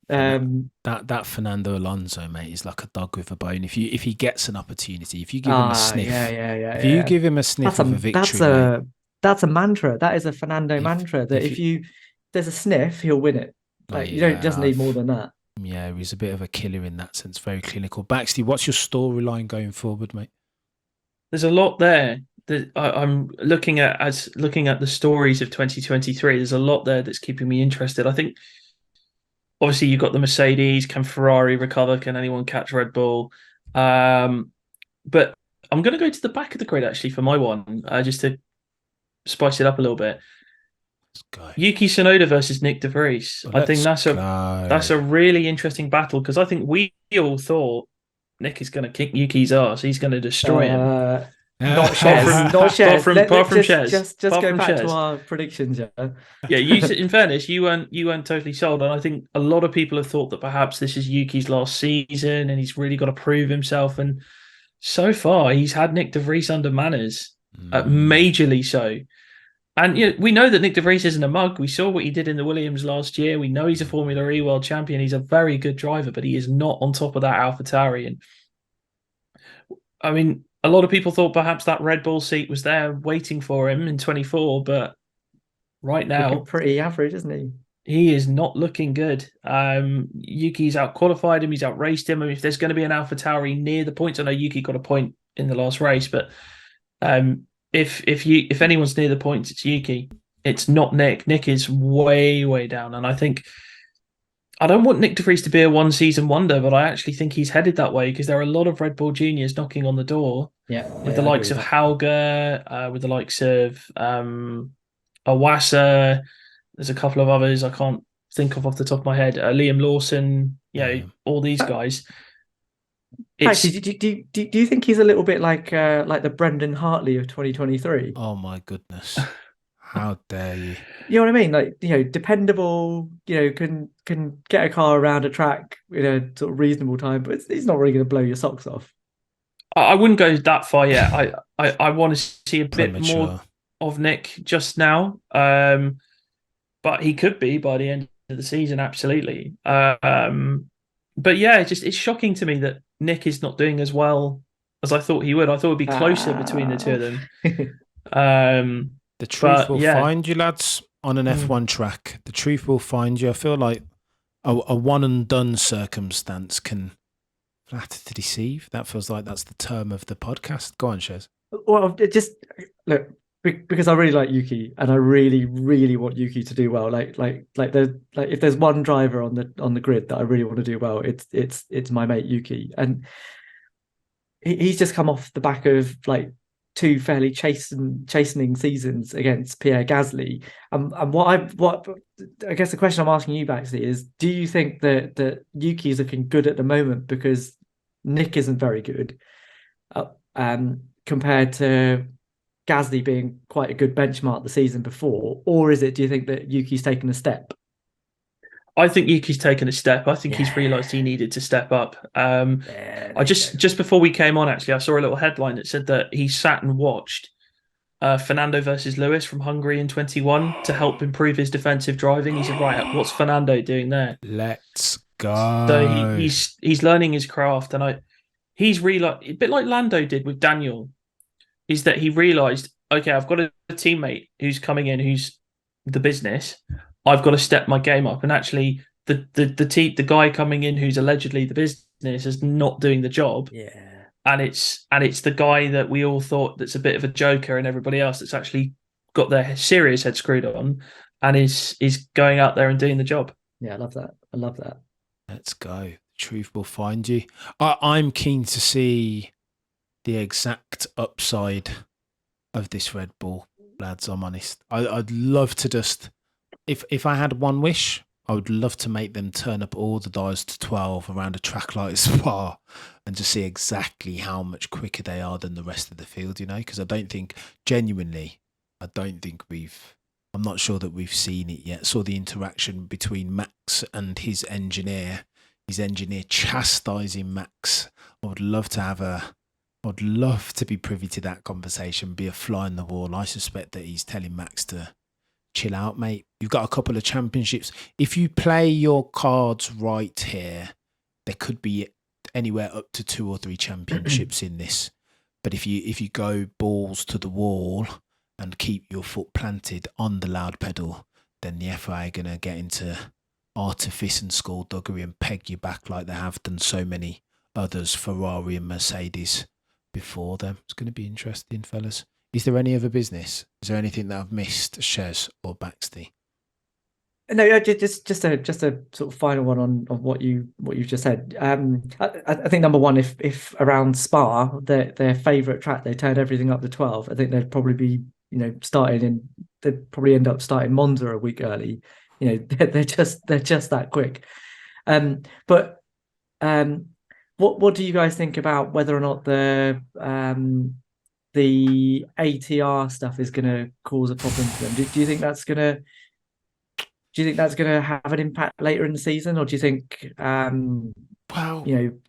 that Fernando Alonso, mate, is like a dog with a bone. If he gets an opportunity, if you give him a sniff, yeah. you give him a sniff of a victory, mate, that's a mantra. That is a Fernando mantra. That if there's a sniff, he'll win it. Like you don't just need more than that. Yeah, he's a bit of a killer in that sense. Very clinical. Baxty, what's your storyline going forward, mate? There's a lot there that I'm looking at the stories of 2023. There's a lot there that's keeping me interested. I think obviously you've got the Mercedes. Can Ferrari recover? Can anyone catch Red Bull? But I'm going to go to the back of the grid actually for my one, just to spice it up a little bit. Let's go. Yuki Tsunoda versus Nick De Vries. I think that's a really interesting battle because I think we all thought Nick is going to kick Yuki's ass. He's going to destroy him. Not Shez. Apart from Shez. Just go back to our predictions, yeah. Yeah, in fairness, you weren't totally sold, and I think a lot of people have thought that perhaps this is Yuki's last season, and he's really got to prove himself. And so far, he's had Nick De Vries under manners, majorly so. And we know that Nick De Vries isn't a mug. We saw what he did in the Williams last year. We know he's a Formula E world champion. He's a very good driver, but he is not on top of that AlphaTauri. And I mean, a lot of people thought perhaps that Red Bull seat was there waiting for him in 24, but right now, looking pretty average, isn't he? He is not looking good. Yuki's out-qualified him. He's out-raced him. I mean, if there's going to be an AlphaTauri near the points, I know Yuki got a point in the last race, but if anyone's near the points, it's Yuki. It's not Nick. Nick is way, way down. And I think I don't want Nick De Vries to be a one-season wonder, but I actually think he's headed that way because there are a lot of Red Bull juniors knocking on the door. With the likes of Hauger, with the likes of Awasa. There's a couple of others I can't think of off the top of my head. Liam Lawson, all these guys. Actually, do you think he's a little bit like the Brendan Hartley of 2023? Oh my goodness. How dare you? You know what I mean? Like, dependable, can get a car around a track in a sort of reasonable time, but he's not really going to blow your socks off. I wouldn't go that far yet. I want to see a bit Premature. more of Nick just now. But he could be by the end of the season, absolutely. But yeah, it's shocking to me that Nick is not doing as well as I thought he would. I thought it would be closer between the two of them. The truth will find you, lads, on an F1 track. The truth will find you. I feel like a one and done circumstance can flatter to deceive. That feels like that's the term of the podcast. Go on, Shez. Well, look, because I really like Yuki and I really, really want Yuki to do well. Like if there's one driver on the grid that I really want to do well, it's my mate Yuki, and he's just come off the back of like two fairly chastening seasons against Pierre Gasly. And what I guess the question I'm asking you, Baxley, is: do you think that Yuki is looking good at the moment because Nick isn't very good, compared to Gasly being quite a good benchmark the season before, or do you think that Yuki's taken a step? I think Yuki's taken a step. I think he's realised he needed to step up. I just before we came on, actually, I saw a little headline that said that he sat and watched Fernando versus Lewis from Hungary in 21 to help improve his defensive driving. He said, right, what's Fernando doing there? Let's go. So he's learning his craft, and he's realised, a bit like Lando did with Daniel, is that he realised, okay, I've got a teammate who's coming in, who's the business. I've got to step my game up. And actually, the guy coming in who's allegedly the business is not doing the job. Yeah. And it's the guy that we all thought that's a bit of a joker, and everybody else that's actually got their serious head screwed on and is going out there and doing the job. Yeah, I love that. Let's go. The truth will find you. I'm keen to see the exact upside of this Red Bull, lads. I'm honest. I'd love to just, if I had one wish, I would love to make them turn up all the dials to 12 around a track like Spa and just see exactly how much quicker they are than the rest of the field, because I'm not sure that we've seen it yet. Saw the interaction between Max and his engineer his engineer chastising Max. I'd love to be privy to that conversation, be a fly on the wall. I suspect that he's telling Max to chill out, mate. You've got a couple of championships. If you play your cards right here, there could be anywhere up to 2 or 3 championships in this. But if you go balls to the wall and keep your foot planted on the loud pedal, then the FIA are going to get into artifice and skullduggery and peg you back like they have done so many others, Ferrari and Mercedes, before them. It's going to be interesting, fellas. Is there any other business? Is there anything that I've missed, Shez or Baxty? No, just a sort of final one on what you've just said. I think number one, if around Spa, their favourite track, they turned everything up to 12. I think they'd probably be they'd probably end up starting Monza a week early. They're just that quick. But what do you guys think about whether or not the ATR stuff is going to cause a problem for them? Do you think that's going to have an impact later in the season, or do you think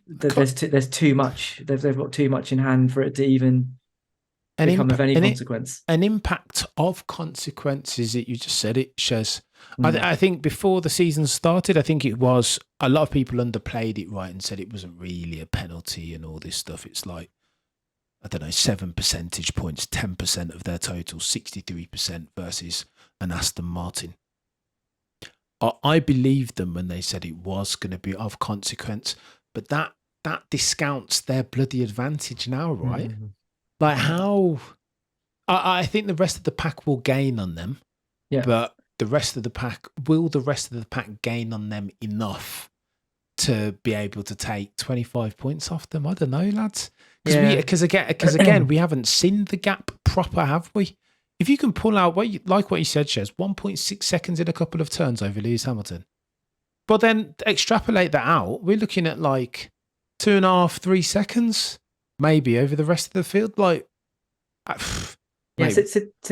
there's too much? They've got too much in hand for it to even become of any consequence. An impact of consequences. That you just said it, Shez. I think before the season started, I think it was a lot of people underplayed it, right, and said it wasn't really a penalty and all this stuff. It's like, I don't know, 7 percentage points, 10% of their total, 63% versus an Aston Martin. I believed them when they said it was going to be of consequence, but that discounts their bloody advantage now, right? Mm-hmm. Like how I think the rest of the pack will gain on them, but the rest of the pack gain on them enough to be able to take 25 points off them? I don't know, lads. Because again, we haven't seen the gap proper, have we? If you can pull out what you said, Shez, 1.6 seconds in a couple of turns over Lewis Hamilton, but then extrapolate that out, we're looking at like 2.5, 3 seconds, maybe over the rest of the field. Like, so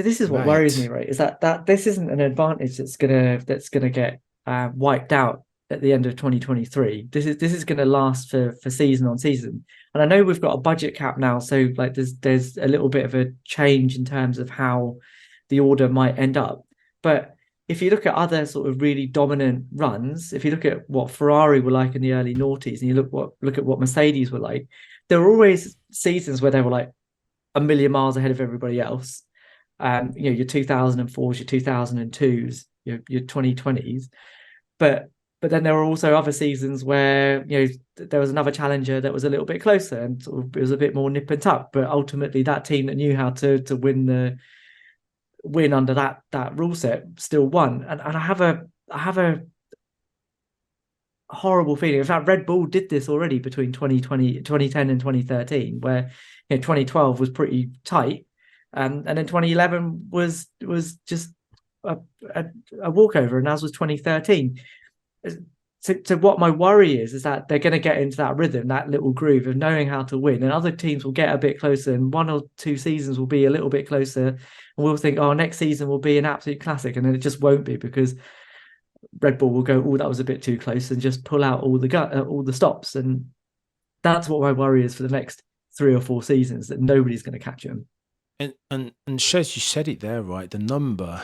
this is what worries me, right? Is that this isn't an advantage that's gonna get wiped out at the end of 2023. This is going to last for season on season. And I know we've got a budget cap now, so like there's a little bit of a change in terms of how the order might end up. But if you look at other sort of really dominant runs, if you look at what Ferrari were like in the early noughties, and you look at what Mercedes were like, there were always seasons where they were like a million miles ahead of everybody else. Your 2004s, your 2002s, your 2020s, but then there were also other seasons where there was another challenger that was a little bit closer and sort of it was a bit more nip and tuck. But ultimately, that team that knew how to win under that rule set still won. And I have a horrible feeling. In fact, Red Bull did this already between 2010 and 2013, where 2012 was pretty tight, and then 2011 was just a walkover, and as was 2013. So what my worry is that they're going to get into that rhythm, that little groove of knowing how to win, and other teams will get a bit closer, and 1 or 2 seasons will be a little bit closer, and we'll think, next season will be an absolute classic, and then it just won't be, because Red Bull will go, that was a bit too close, and just pull out all the stops. And that's what my worry is for the next 3 or 4 seasons, that nobody's going to catch them. And Shez, you said it there, right? The number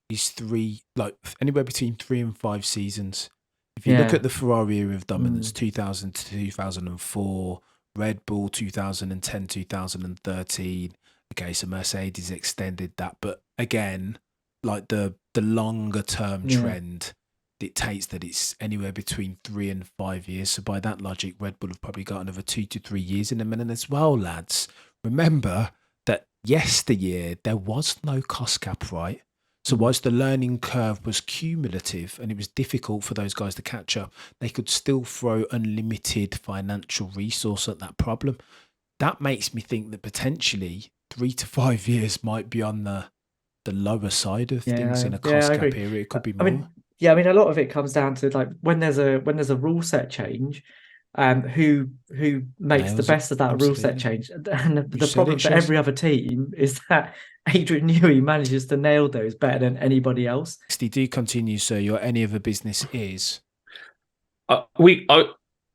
is 3, like anywhere between 3 and 5 seasons. If you look at the Ferrari era of dominance, 2000 to 2004, Red Bull 2010, 2013. Okay, so Mercedes extended that, but again, like the longer term trend dictates that it's anywhere between 3 and 5 years. So by that logic, Red Bull have probably got another 2 to 3 years in them. And as well, lads, remember that yesteryear there was no cost cap, right? So whilst the learning curve was cumulative and it was difficult for those guys to catch up, they could still throw unlimited financial resource at that problem. That makes me think that potentially 3 to 5 years might be on the lower side of things in a cost cap area. It could be more. I mean, a lot of it comes down to like when there's a rule set change, who makes the best of that rule set change. And the problem for every other team is that Adrian Newey manages to nail those better than anybody else. Do continue, sir. Your any other business is?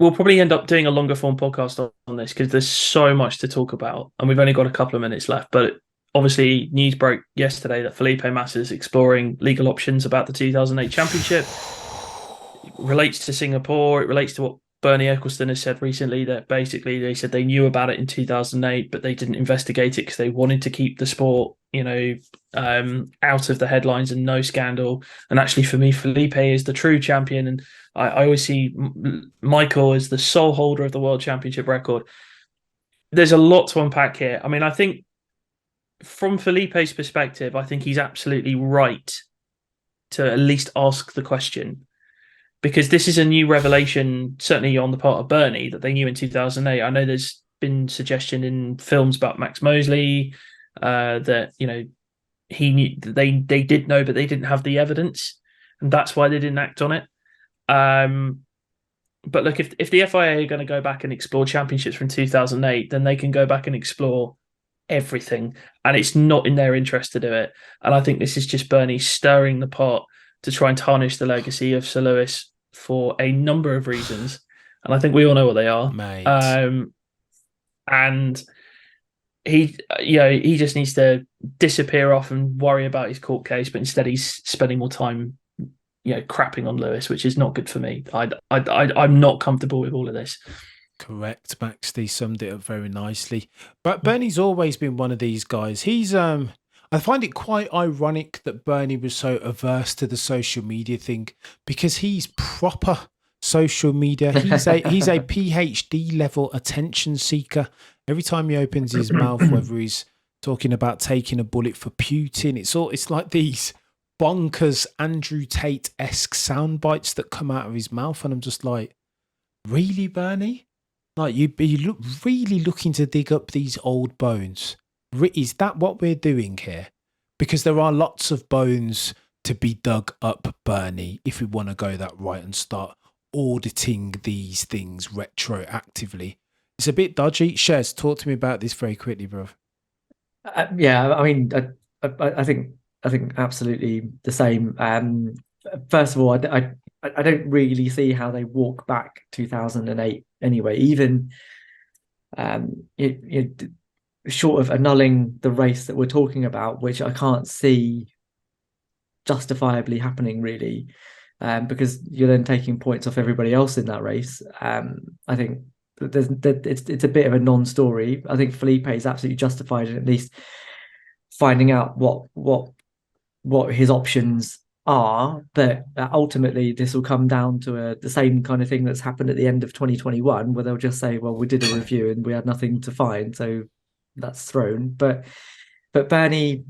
we'll probably end up doing a longer form podcast on this because there's so much to talk about, and we've only got a couple of minutes left. But obviously, news broke yesterday that Felipe Massa is exploring legal options about the 2008 championship. It relates to Singapore. It relates to what Bernie Ecclestone has said recently, that basically they said they knew about it in 2008, but they didn't investigate it because they wanted to keep the sport, out of the headlines and no scandal. And actually, for me, Felipe is the true champion, and I always see Michael as the sole holder of the world championship record. There's a lot to unpack here. I mean, I think from Felipe's perspective, I think he's absolutely right to at least ask the question, because this is a new revelation, certainly on the part of Bernie, that they knew in 2008. I know there's been suggestion in films about Max Mosley that he knew, they did know, but they didn't have the evidence, and that's why they didn't act on it. But look, if the FIA are going to go back and explore championships from 2008, then they can go back and explore everything, and it's not in their interest to do it. And I think this is just Bernie stirring the pot to try and tarnish the legacy of Sir Lewis for a number of reasons, and I think we all know what they are. Mate. And he just needs to disappear off and worry about his court case, but instead he's spending more time crapping on Lewis, which is not good for me. I'm not comfortable with all of this. Correct, Baxty summed it up very nicely. But Bernie's always been one of these guys. He's I find it quite ironic that Bernie was so averse to the social media thing, because he's proper social media. He's a PhD level attention seeker. Every time he opens his mouth, whether he's talking about taking a bullet for Putin, it's like these bonkers Andrew Tate-esque sound bites that come out of his mouth, and I'm just like, really, Bernie? Like, you look really looking to dig up these old bones? Is that what we're doing here? Because there are lots of bones to be dug up, Bernie, if we want to go that right and start auditing these things retroactively. It's a bit dodgy. Shez, talk to me about this very quickly, bro. Yeah, I mean, I think absolutely the same. First of all, I don't really see how they walk back 2008 anyway. Even short of annulling the race that we're talking about, which I can't see justifiably happening really, because you're then taking points off everybody else in that race. I think it's a bit of a non-story. I think Felipe is absolutely justified in at least finding out what his options are, but ultimately this will come down to the same kind of thing that's happened at the end of 2021, where they'll just say, well, we did a review and we had nothing to find, so that's thrown. But Bernie,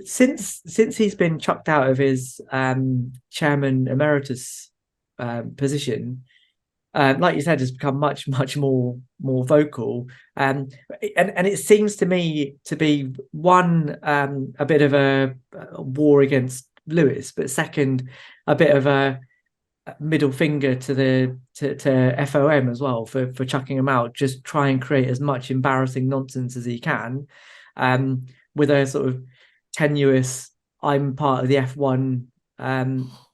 since he's been chucked out of his chairman emeritus position, like you said, has become much more vocal, and it seems to me to be one, a bit of a war against Lewis, but second, a bit of a middle finger to FOM as well for chucking him out. Just try and create as much embarrassing nonsense as he can, with a sort of tenuous "I'm part of the F1"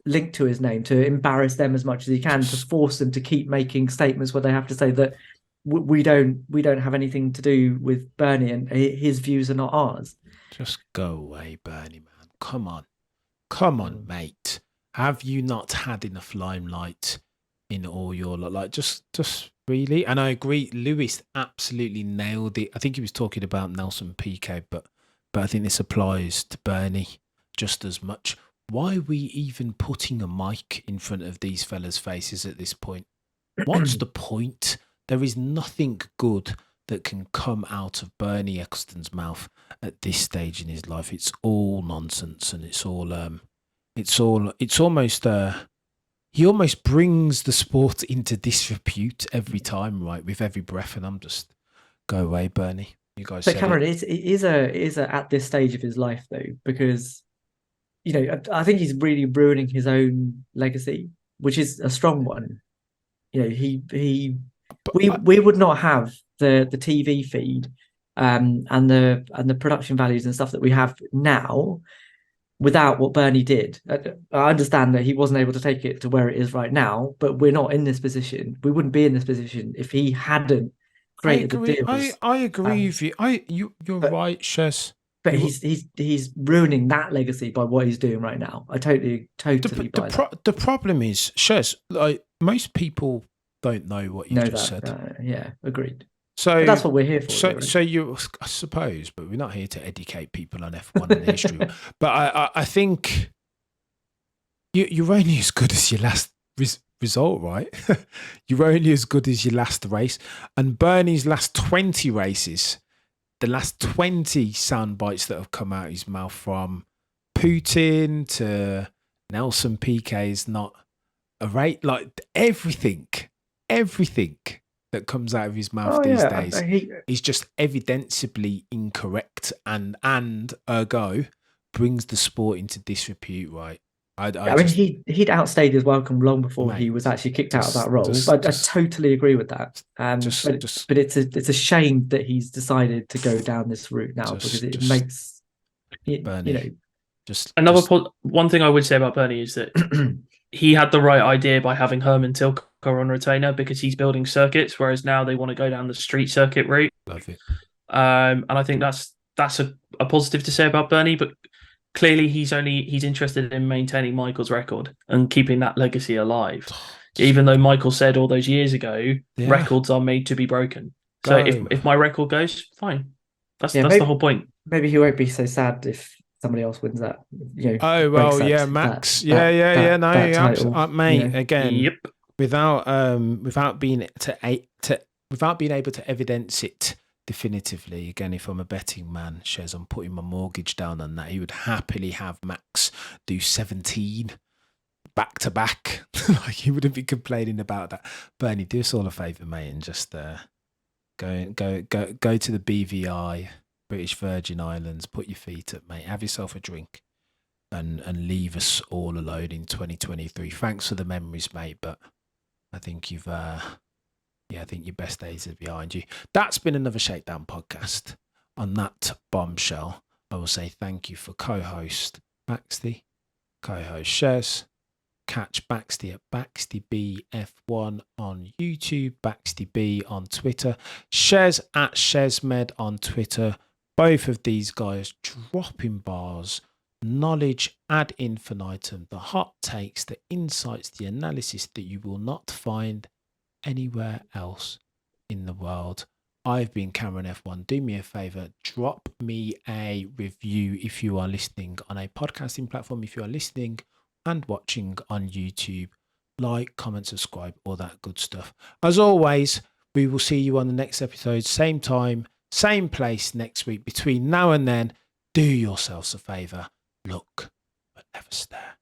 link to his name, to embarrass them as much as he can, to force them to keep making statements where they have to say that we don't have anything to do with Bernie and his views are not ours. Just go away, Bernie, man. Come on, mate. Have you not had enough limelight in all your just really? And I agree, Lewis absolutely nailed it. I think he was talking about Nelson Piquet, but I think this applies to Bernie just as much. Why are we even putting a mic in front of these fellas' faces at this point? What's the point? There is nothing good that can come out of Bernie Ecclestone's mouth at this stage in his life. It's all nonsense, and it's almost he almost brings the sport into disrepute every time, right? With every breath, and I'm just, go away, Bernie. You guys. But Cameron, it is a at this stage of his life though, because I think he's really ruining his own legacy, which is a strong one. We would not have the TV feed and the production values and stuff that we have now without what Bernie did. I understand that he wasn't able to take it to where it is right now, but we're not in this position. We wouldn't be in this position if he hadn't created the deals. I agree with you. You're right, Shez. But he's ruining that legacy by what he's doing right now. I totally buy that. The problem is, Shez, like most people don't know what you just said. Yeah, agreed. So but that's what we're here for. So you, I suppose, but we're not here to educate people on F1 and history. But I think you're only as good as your last result, right? You're only as good as your last race. And Bernie's last 20 races, the last 20 sound bites that have come out of his mouth, from Putin to Nelson Piquet, is not a rate. Like everything that comes out of his mouth these days is just evidently incorrect, and ergo brings the sport into disrepute, right? I mean, he'd outstayed his welcome long before he was actually kicked out of that role. I totally agree with that. But it's a shame that he's decided to go down this route now, because it makes Bernie, one thing I would say about Bernie is that he had the right idea by having Herman Tilke on retainer, because he's building circuits, whereas now they want to go down the street circuit route. Love it. And I think that's a positive to say about Bernie, but clearly he's interested in maintaining Michael's record and keeping that legacy alive. Even though Michael said all those years ago, records are made to be broken. So if my record goes, fine. That's the whole point. Maybe he won't be so sad if somebody else wins that. Max. Mate. Again, yep. Without being able to evidence it definitively, again, if I'm a betting man, Shez, I'm putting my mortgage down on that. He would happily have Max do 17 back to back. Like, he wouldn't be complaining about that. Bernie, do us all a favour, mate, and just go to the BVI, British Virgin Islands, put your feet up, mate, have yourself a drink, and leave us all alone in 2023. Thanks for the memories, mate, but I think you've I think your best days are behind you. That's been another Shakedown podcast. On that bombshell, I will say thank you for co-host Baxty, co-host Shez. Catch Baxty at BaxtyBF1 on YouTube, BaxtyB on Twitter, Shez at ShezMed on Twitter. Both of these guys dropping bars, knowledge ad infinitum, the hot takes, the insights, the analysis that you will not find anywhere else in the world. I've been Cameron F1. Do me a favor, drop me a review if you are listening on a podcasting platform, if you are listening and watching on YouTube. Like, comment, subscribe, all that good stuff. As always, we will see you on the next episode, same time, same place next week. Between now and then, do yourselves a favor, look but never stare.